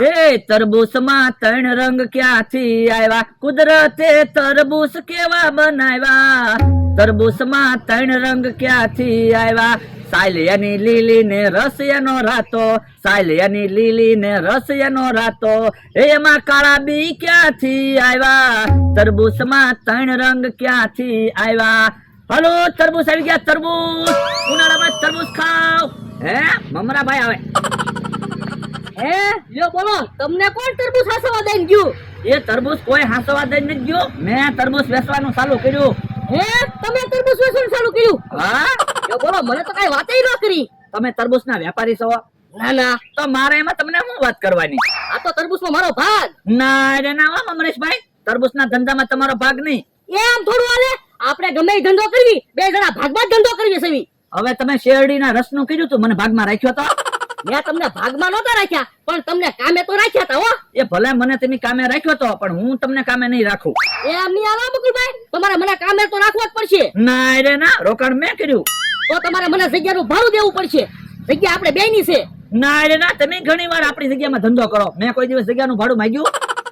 એ તરબૂચમાં ત્રણ રંગ ક્યાંથી આવ્યા, કુદરતે તરબૂચ કેવા બનાવ્યા. તરબૂચમાં ત્રણ રંગ ક્યાંથી આવ્યા, સાયલિયાની લીલી ને રસ એનો રાતો, સાયલિયાની લીલી ને રસ એનો રાતો. એમાં કાળા બી ક્યાંથી આવ્યા, તરબૂચમાં ત્રણ રંગ ક્યાંથી આવ્યા. હલો, તરબૂચ આવી ગયા. તરબૂચ ઉનાળામાં તરબૂચ ખાવ. હે મમરા ભાઈ આવે. હે લ્યો બોલો, તમને કોણ તરબૂચ હાસવા દઈને ગયું? એ તરબૂચ કોઈ હાંસવા દઈ નથી ગયો. મેં તરબૂચ વેચવાનું ચાલુ કર્યું. હે તમે તરબૂચ વેચવાનું ચાલુ કર્યું? હા, લ્યો બોલો, મને તો કઈ વાતય ન કરી. તમે તરબૂચના વેપારી છો? ના ના, તો મારે એમાં તમને શું વાત કરવાની? આ તો તરબૂચમાં મારો ભાગ. ના રે ના હો અમરેશભાઈ, તરબૂચના ધંધામાં તમારો ભાગ નહીં. એમ થોડું હાલે. આપણે ગમે ઈ ધંધો કરવી, બે જણા ભાગમાં જ ધંધો કરવી છે. હવે તમે શેરડીના રસનું કીધું તું, મને ભાગમાં રાખ્યો તો. મેં તમને ભાગમાં નહોતા રાખ્યા, પણ તમને કામે તો રાખ્યા તા હો. એ ભલે મને તમે કામે રાખ્યો તો, પણ હું તમને કામે નહીં રાખું. એમ નહીં હાલો બકુલભાઈ, તમારે મને કામે તો રાખવા જ પડશે. ના રે ના, રોકાણ મેં કર્યું. તો તમારે મને જગ્યાનું ભાડું દેવું પડશે. જગ્યા આપણે બેયની છે. ના રે ના, તમે ઘણી વાર આપણી જગ્યામાં ધંધો કરો. મેં કોઈ દિવસ જગ્યાનું ભાડું માંગ્યું?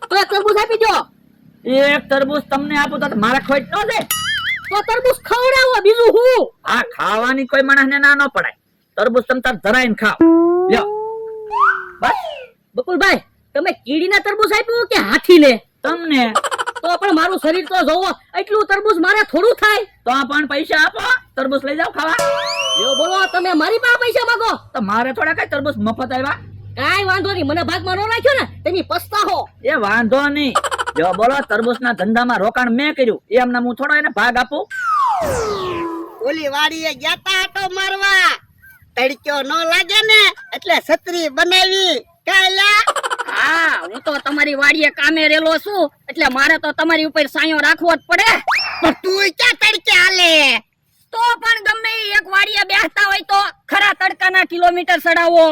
તો એક તરબૂચ આપી દો. એક તરબૂચ તમને આપું તો મારે ખોટ ન દે. તો તરબૂચ ખવડાવો, બીજું હું. આ ખાવાની કોઈ માણસને ના ન પડાય. તરબૂચ તમે તાર ધરાઈને ખાવ. લ્યો બસ. બકુલભાઈ, તમે કીડીના તરબૂચ આપ્યું કે હાથીને? તમને તો પણ મારું શરીર તો જોવો, એટલું તરબૂચ મારે થોડું થાય. તો પણ પૈસા આપો, તરબૂચ લઈ જાઓ ખાવા. જો બોલો, તમે મારી પાસે પૈસા માંગો? તો મારે થોડા કઈ તરબૂચ મફત આવ્યા? કાઈ વાંધો નહીં, મને ભાગમાં ન રાખ્યો ને તેની પસ્તાહો. એ વાંધો નહીં. જો બોલો, તરબૂચના ધંધામાં રોકાણ મેં કર્યું, એમને હું થોડો એને ભાગ આપું. ઓલી વાડીએ ગયા તા આટો મારવા, તડક્યો ન લાગે ને એટલે છત્રી બનાવી. કાલા હા, હું તો તમારી વાડીએ કામે રેલો છું, એટલે મારે તો તમારી ઉપર સાયો રાખવો જ પડે. પણ તું ક્યાં તડકે હાલે? તો પણ ગમે ઈ એક વાડીએ બેસતા હોય તો ખરા તડકાના કિલોમીટર ચડાવો.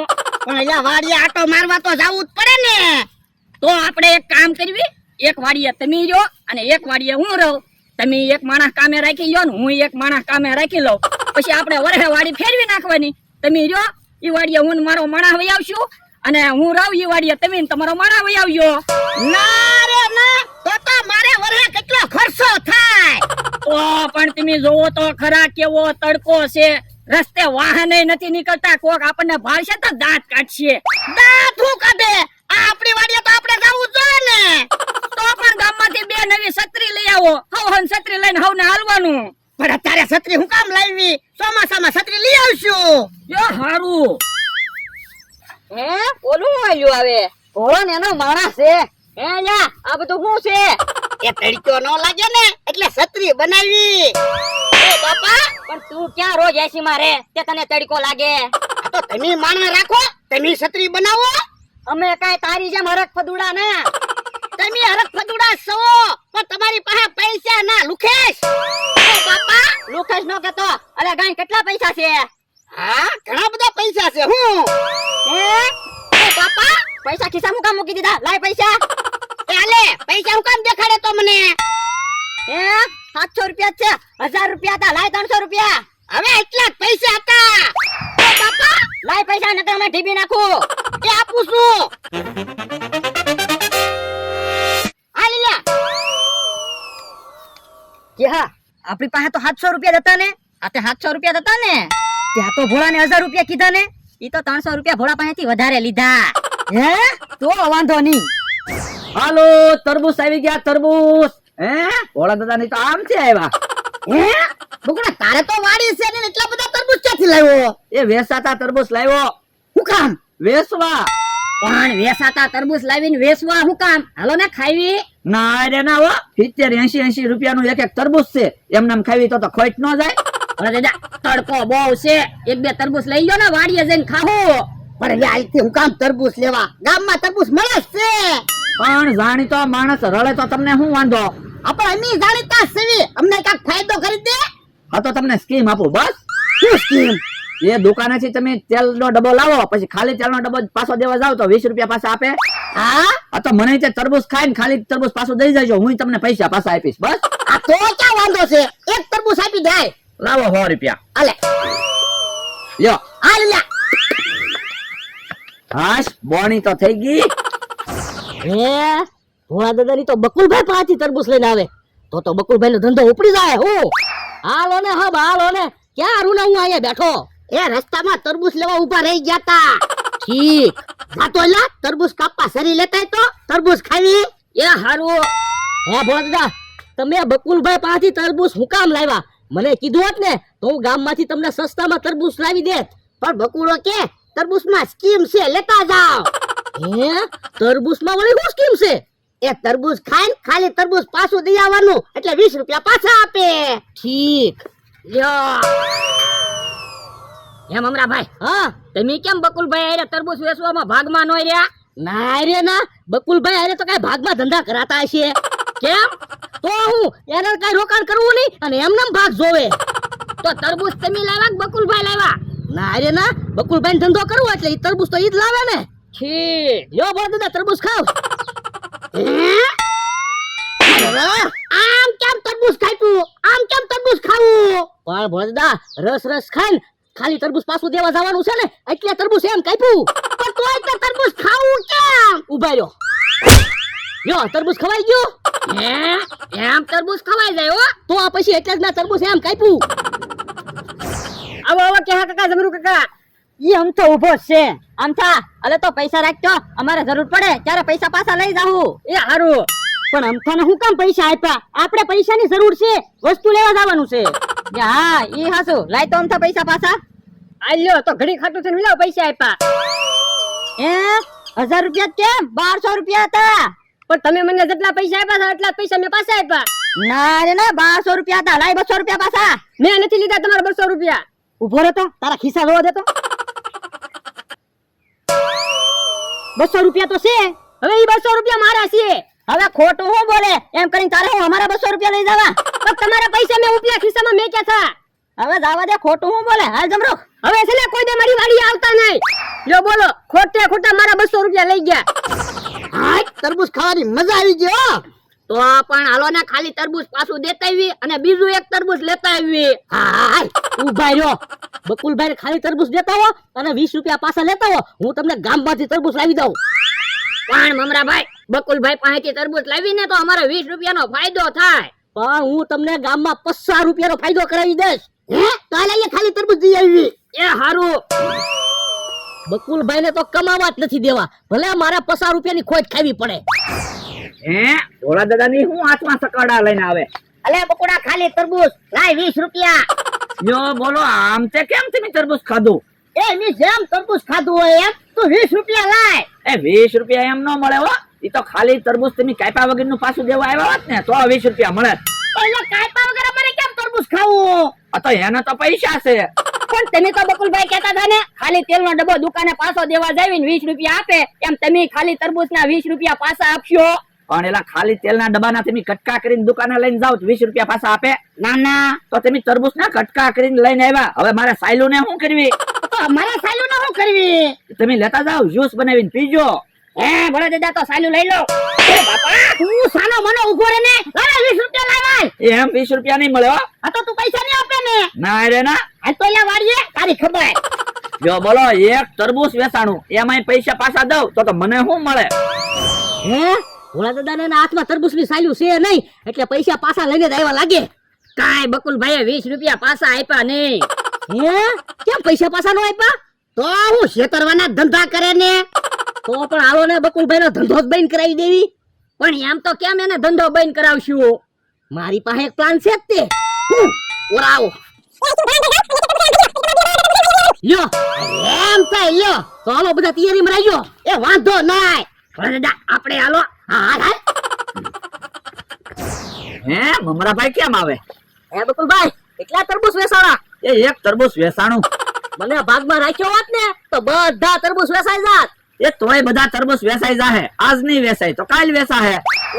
પણ એલા વાડીએ આટો મારવા તો જાવું જ પડે ને. તો આપણે એક કામ કરવી, એક વાડીએ તમે રહ્યો અને એક વાડીએ હું રહું. તમે એક માણસ કામે રાખી લો ને હું એક માણસ કામે રાખી લઉં. પછી આપણે વરહે વાડી ફેરવી નાખવાની. તમે રહ્યો ઈ વાડીએ હું મારો માણસ વહી આવશું, અને હું રહું ઈ વાડીએ તમે તમારો માણસ વહી આવજો. ના રે ના, તો મારે વરહે કેટલો ખર્ચો થાય. તો પણ તમે જોવો તો ખરા કેવો તડકો છે. રસ્તે વાહને નથી નીકળતા, કોક આપણને ભાળશે તો દાંત કાઢશે. દાંત હું કાઢે? આ આપણી વાડીએ તો આપણે જાવું જોઈએ ને. તો પણ ગામમાંથી બે નવી છત્રી લઈ આવો. હવન છત્રી લઈને હવને હાલવાનું. પણ અત્યારે છત્રી હું કામ લાવી? ચોમાસામાં છત્રી લઈ આવશું. જો હારું. હે ઓલું આલ્યું આવે ભોળો ને એનો માણસ છે. હે લ્યા આ બધું શું છે? એ તડક્યો ન લાગે ને એટલે છત્રી બનાવી. એ બાપા, પણ તું ક્યાં રોજ એસી માં રે તે તને તડકો લાગે? આ તો તમે માણસ રાખો, તમે છત્રી બનાવો. અમે કાઈ તારી જેમ હરખ ફદુડા ને. તમે હરખ ફદુડા છો, પણ તમારી પાસે પૈસા ના લુખેશ. એ બાપા, લુખેશ નો કેતો. અરે ગાય કેટલા પૈસા છે? હા, ઘણા બધા પૈસા છે. હું એ બાપા, પૈસા ખિસ્સા મુકા મૂકી દીધા. લાય પૈસા. એ હાલે, પૈસા હું કામ દેખાડે તો મને? એ 700 રૂપિયા છે. 1000 રૂપિયા હતા. લાય 300 રૂપિયા. હવે એટલા જ પૈસા હતા. એ બાપા, લાય પૈસા નકર અમે ઢીબી નાખું. એ આપું છું. હાલ લે. કે હા, આપણી પાસે તો 700 રૂપિયા હતા ને. આ તે 700 રૂપિયા હતા ને. ત્યાં તો ભોળાને 1000 રૂપિયા કીધા ને. ઈ તો 300 રૂપિયા ભોળા પાસેથી વધારે લીધા. હે તો વાંધો નહીં. હાલો, તરબૂચ આવી ગયા. તરબૂચ હે ભોળા દાદા ની તો આમ છે આવ્યા. હે બુકડા, તારે તો વાડી છે ને, એટલા બધા તરબૂચ ક્યાંથી લાવ્યો? એ વેચાતા તરબૂચ લાવ્યો. હું કામ? વેચવા. પણ વેસાતા તરબૂચ લાવીને વેચવા હું કામ? હાલો ને ખાવી. ના રે ના હો, 70 80 રૂપિયાનું એક એક તરબૂચ છે. એમને આમ ખાવી તો ખોટ ન જાય. અરે દાદા, તડકો બહુ છે. એક બે તરબૂચ લઈ લો ને, વાડીએ જઈને ખાવું. પણ અહીંથી હું કામ તરબૂચ લેવા? ગામમાં તરબૂચ મળે જ છે. પણ જાણીતો માણસ રળે તો તમને શું વાંધો? આપણે અમે જાણીતા સેવી, અમને કાંઈક ફાયદો કરી દે. હા તો તમને સ્કીમ આપું. બસ શું સ્કીમ? એ દુકાનેથી તમે તેલનો ડબ્બો લાવો, પછી ખાલી તેલનો ડબ્બો પાછો દેવા જાવ તો 20 રૂપિયા પાછા આપે. હા તો મને તે તરબૂચ ખાઈને ખાલી તરબૂચ પાછું દઈ જજો, હું તમને પૈસા પાછા આપીશ. બસ આ તો ક્યાં વાંધો છે? એક તરબૂચ આપી જાય. લાવો 100 રૂપિયા. હાલે લ્યો. હાલ લ્યા. હાશ બોણી તો થઈ ગઈ. હે ભોળા દાદાની તો બકુલભાઈ પાસેથી તરબૂચ લઈને આવે તો બકુલભાઈ નો ધંધો ઉપડી જાય હું હાલો ને હબ હાલો ને ક્યાં રૂના હું અહીંયા બેઠો એ રસ્તામાં તરબૂચ લેવા ઊભા રહી ગયા તા. ઠીક જાતો લા તરબૂચ કાપવા સરી લેતા તો તરબૂચ ખાવી. એ હારું હે ભોળા દાદા તમે બકુલભાઈ પાસેથી તરબૂચ હું કામ લાવ્યા મને કીધું હોત ને તો હું ગામમાંથી તમને સસ્તામાં તરબૂચ લાવી દેત પણ બકુડો કે તરબૂચમાં સ્કીમ છે લેતા જાઓ. હે તરબૂચમાં વળી શું સ્કીમ છે એ તરબૂચ ખાઈને ખાલી તરબૂચ પાછું દઈ આવવાનું એટલે 20 રૂપિયા પાછા આપે. ઠીક લ્યો એમ અમરાભાઈ હા તમે કેમ બકુલભાઈ હારે તરબૂચ વેચવામાં ભાગમાં ન રહ્યા? ના રે ના બકુલભાઈ અરે તો કઈ ભાગમાં ધંધા કરાતા હશે કેમ? તો હું એને કઈ રોકાણ કરવું નહીં અને એમને ભાગ જોવે તો તરબૂચ તમે લાવ્યા કે બકુલભાઈ લાવ્યા? ના રે ના બકુલભાઈ ધંધો કરવો એટલે ઈ તરબૂચ તો ઈ જ લાવે ને છી લ્યો બોલ દાદા તરબૂચ ખાવ આમ કેમ તરબૂચ ખાઈતું આમ કેમ તરબૂચ ખાવું. પણ ભોળા દાદા રસ રસ ખાઈને ખાલી તરબૂચ પાછું દેવા જવાનું છે ને એટલે તરબૂચ એમ કાપ્યું પણ તોય તો તરબૂચ ખાવું કેમ. ઉભા રહ્યો લ્યો તરબૂચ ખવાઈ ગયો હે એમ તરબૂચ ખવાઈ જાય હો. તો આ પછી એટલે જ ના તરબૂચ એમ કાપ્યું આવો આવો કે હા કાકા જમરૂ કાકા. ઈ આમ તો ઉભો છે આમ થા અલે તો પૈસા રાખજો અમારે જરૂર પડે ત્યારે પૈસા પાછા લઈ જાવું એ હારું પણ અમથાને હું કામ પૈસા આપ્યા આપણે પૈસાની જરૂર છે વસ્તુ લેવા જવાનું છે હા ઈ હાસુ લાય તો અમથા પૈસા પાછા આ લ્યો તો ઘડી ખાટું છે ને લ્યો પૈસા આપ્યા. એ 1000 રૂપિયા કેમ 1200 રૂપિયા હતા પણ તમે મને જેટલા પૈસા આપ્યા હતા એટલા જ પૈસા મેં પાછા આપ્યા. ના રે ના 1200 રૂપિયા હતા લાય 200 રૂપિયા પાછા મેં નથી લીધા તમારા 200 રૂપિયા. ઉભો રહેતો તારા ખિસ્સા જોવા દેતો 200 રૂપિયા તો છે હવે ઈ 200 રૂપિયા મારા છે. હવે ખોટું હું બોલે એમ કરીને તારે હું અમારા 200 રૂપિયા લઈ જવા તો તમારા પૈસા મેં ઉપલા ખિસ્સામાં મેક્યા હતા. હવે જવા દે ખોટું હું બોલે હાલ જમરો હવે છે ને કોઈ દે મારી વાડી આવતા નહીં. લ્યો બોલો ખોટે ખોટા મારા 200 રૂપિયા લઈ ગયા. હાય તરબૂચ ખાવાની મજા આવી ગઈ હો. તો પણ હાલો ને ખાલી તરબૂચ પાછું દેતા આવી અને બીજું એક તરબૂચ લેતા આવી. હાય ઉભા રહ્યો બકુલભાઈ ખાલી તરબૂચ દેતા હો અને 20 રૂપિયા પાછા લેતા હો હું તમને ગામમાંથી તરબૂચ લાવી દઉં પણ મમરાભાઈ બકુલભાઈ પાસેથી તરબૂચ લાવીને તો અમારે 20 રૂપિયાનો ફાયદો થાય. પણ હું તમને ગામમાં 50 રૂપિયાનો ફાયદો કરાવી દઈશ હે તો લઈએ ખાલી તરબૂચ દઈ આવી. એ હારું બકુલભાઈને તો કમાવા જ નથી દેવા ભલે મારે 50 રૂપિયાની ખોટ ખાવી પડે હે ભોળા દાદાની હું હાથમાં સકડા લઈને આવે. અલે બકુડા ખાલી તરબૂચ લાય 20 રૂપિયા. યો બોલો આમ તે કેમ તમે તરબૂચ ખાધું? એ મી જેમ તરબૂચ ખાધું હોય એમ તું 20 રૂપિયા લાય. એ 20 રૂપિયા એમ ન મળે હો. ઈ તો ખાલી તરબૂચ તમે કાપ્યા વગરનું પાછું દેવા આવ્યા હોત ને તો 20 રૂપિયા મળે. એટલે કાયપા વગર અમારે કેમ તરબૂચ ખાવું. આ તો એના તો પૈસા છે. પણ તમે તો બકુલભાઈ કહેતા હતા ને ખાલી તેલનો ડબ્બો દુકાને પાછો દેવા જાવીને 20 રૂપિયા આપે એમ તમે ખાલી તરબૂચના 20 રૂપિયા પાછા આપશો. પણ એલા ખાલી તેલના ડબ્બાના તમે કટકા કરીને દુકાને લઈને જાવ તો 20 રૂપિયા પાછા આપે? ના ના તો તમે તરબૂચના કટકા કરીને લઈને આવ્યા હવે મારે સાયલુને શું કરવી? તો અમારે સાલું ન કરવી. તમે લેતા જાવ જ્યુસ બનાવીને પીજો. હે ભલે દાદા તો સાલું લઈ લો. એ બાપા તું સાનો મનો ઉભો રે ને લાય 20 રૂપિયા લાવાય. એમ 20 રૂપિયા નહીં મળે હો. આ તો તું પૈસા નહીં આપે ને. ના રે ના. આ તો લે વાડીએ તારી ખબર. જો બોલો એક તરબૂચ વેચાણું એમાંય પૈસા પાછા દઉં તો મને શું મળે? હે ભોળા દાદાને હાથમાં તરબૂચની સાલ્યું છે નહીં એટલે પૈસા પાછા લઈને જ આવ્યા લાગે કાઈ બકુલભાઈએ 20 રૂપિયા પાછા આપ્યા નહીં. હે કેમ પૈસા પાછા નો આપ્યા તો હું છેતરવાના ધંધા કરે ને. તો પણ હાલો ને બકુલભાઈ નો ધંધો જ બંધ કરાવી દેવી પણ એમ તો કેમ એને ધંધો બંધ કરાવશું? મારી પાસે એક પ્લાન છે જ તે ઓરાવો લ્યો એમ થાય લ્યો. તો હાલો બધા તૈયારીમાં રહેજો એ વાંધો નાય. ભલે દાદા આપણે હાલો. હા હાલ. હે મમરાભાઈ કેમ આવે? હે બકુલભાઈ એટલા તરબૂચ વેચાણા એ એક તરબૂચ વેચાણું મને ભાગમાં રાખ્યો હોત ને તો બધા તરબૂચ વેચાઈ જાત એ તોય બધા તરબૂચ વેચાઈ જાહે. આજ નહીં વેચાય તો કાલ વેચાહે.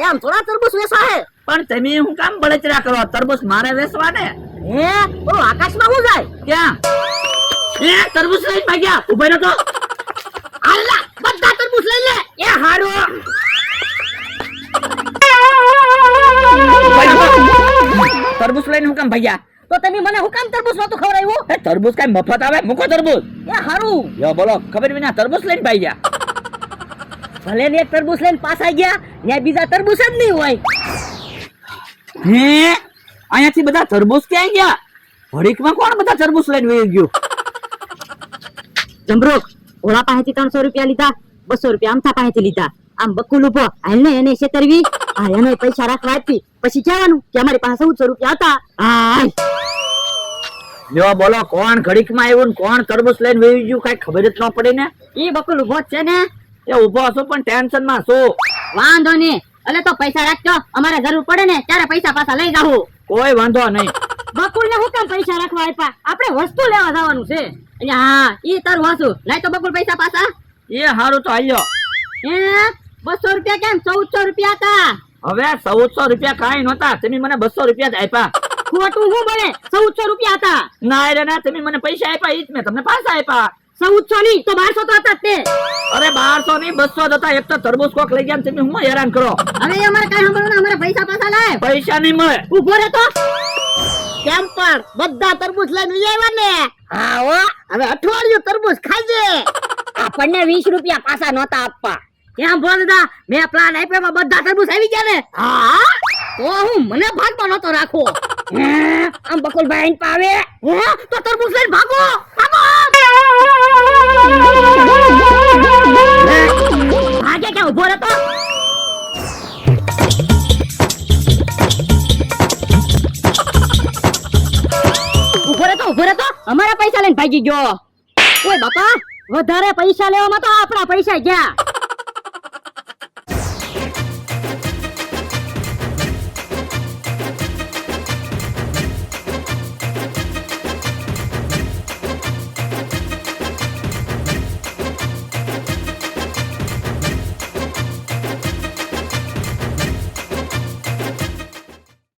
એમ થોડા તરબૂચ વેચાહે પણ તમે હું કામ બળતરા કરો? તરબૂચ મારે વેચવા ને. હે ઓ આકાશમાં હું જાય ક્યાં? એ તરબૂચ લઈને ભાગ્યા. ઉભો રહો તો. હાલા બધા તરબૂચ લઈ લે. એ હારું તરબૂચ લઈને હું કામ ભાગ્યા? તો તમે મને હું કામ તરબૂચ નહોતું ખવડાવ્યું એ તરબૂચ કઈ મફત આવે? મૂકો તરબૂચ. એ હારું યો બોલો ખબર વિના તરબૂચ લઈને ભાગ્યા. ભલે ને એક તરબૂચ લઈને પાછા ગયા ત્યાં બીજા તરબૂચ જ નહીં હોય. હે અહીંયાથી બધા તરબૂચ ક્યાં ગયા? ઘડીકમાં કોણ બધા તરબૂચ લઈને વહી ગયું? જમરૂક ઓલા પાસેથી 300 રૂપિયા લીધા, 200 રૂપિયા અમથા પાસેથી લીધા. આમ બકુલ ઉભો હાલ ને એને છેતરવી, આ એને પૈસા રાખવા આપી પછી કહેવાનું કે અમારી પાસે 1400 રૂપિયા હતા. હાય લ્યો બોલો, કોણ ઘડીકમાં આવ્યું ને કોણ તરબૂચ લઈને વહી ગયું? કઈ ખબર જ ન પડી ને. ઈ બકુલ ઉભો જ છે ને. એ ઉભો હશો પણ ટેન્શન માં શું? વાંધો નહીં, એટલે તો પૈસા રાખજો, અમારે જરૂર પડે ને ત્યારે પૈસા પાછા લઈ જાઓ. કોઈ વાંધો નહીં. બકુલ ને હું કામ પૈસા રાખવા આપ્યા? આપણે વસ્તુ લેવા જવાનું છે. એટલે હા ઈ તારું વાંચું લાય તો બકુલ પૈસા પાછા. એ હારું તો આલ્યો. હે 200 રૂપિયા કેમ? 1400 રૂપિયા હતા. હવે 1400 રૂપિયા કાંઈ નહોતા, તમે મને 200 રૂપિયા જ આપ્યા. ખોટું શું બને? 1400 રૂપિયા હતા. ના રે ના, તમે મને પૈસા આપ્યા ઈ જ મેં તમને પાછા આપ્યા. 1400 નહીં તો 1200 તો હતા જ તે. અરે 1200 નહીં 200 જ હતા. એક તો તરબૂચ કોક લઈ ગયા ને તમે હું હેરાન કરો. હવે અમારે કઈ સાંભળવું અમારે પૈસા પાછા લાય. પૈસા નહીં મળે. ઉભો રહે તો. કેમ પણ બધા તરબૂચ લઈને વી આવ્યા ને? હા હો, હવે અઠવાડિયું તરબૂચ ખાજે. આપણને 20 રૂપિયા પાછા નહોતા આપવા. કેમ ભો દાદા, મેં પ્લાન આપ્યો એમાં બધા તરબૂચ આવી ગયા ને. હા તો હું મને ભાગમાં નહોતો રાખો. હે આમ બકુલભાઈ આઈને પાવે. હે તો તરબૂચ લઈને ભાગો ભાગો. ભાગે કે ઉભો રહે તો. ઉભો રહે તો અમારા પૈસા લઈને ભાગી ગયો. ઓય બાપા, વધારે પૈસા લેવામાં તો આપણા પૈસા ગયા.